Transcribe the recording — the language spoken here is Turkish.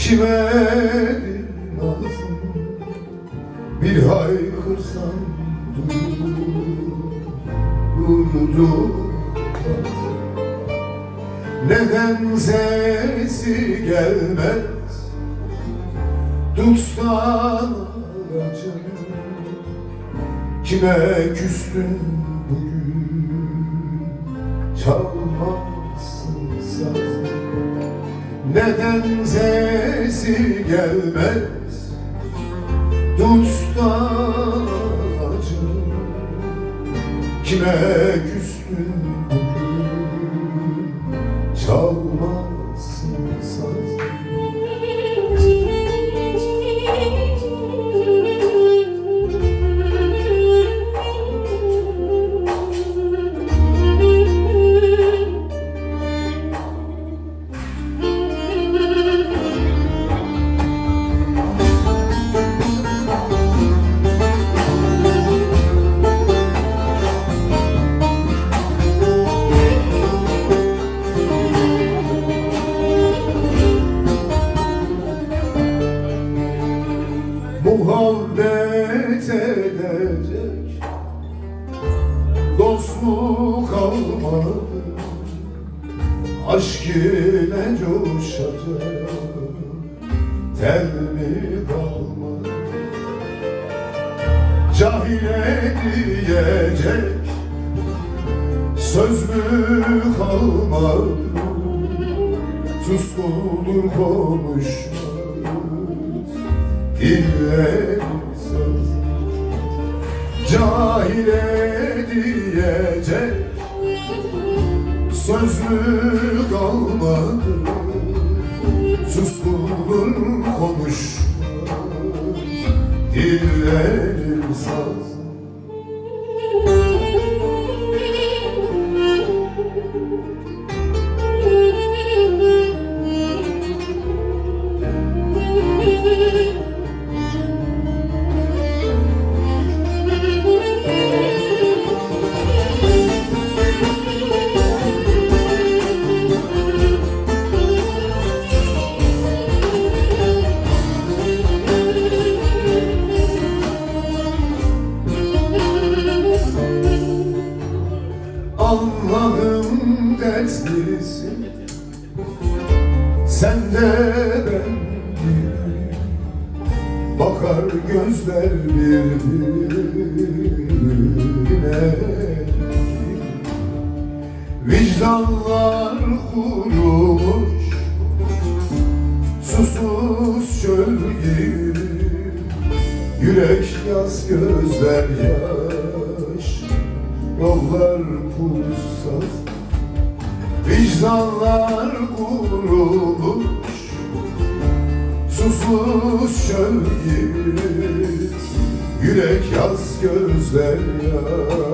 Kimedir nazım, bir haykırsam durdu. Neden sesi gelmez tutsan aracım? Kime küstün bugün çalmazsın sazım? Neden sesi gelmez tutsan aracım? Kime küstün bugün çalmazsın sazım? Muhabbet edecek dost mu kalmadı? Aşk ile coşacak tel mi kalmadı? Cahile diyecek söz mü kalmadı? Suskundur konuşmaz diller söz. Cahile diyecek söz mü kalmadı? Suskundur konuşmaz diller saz. Anladım dertlisin, sen de ben gibi. Bakar gözler birbirine, vicdanlar kurumuş susuz çöl gibi. Yürek yaz, gözler yaş, yollar pussaz. Vicdanlar kurumuş susuz çöl gibi. Yürek yaz, gözler yaş,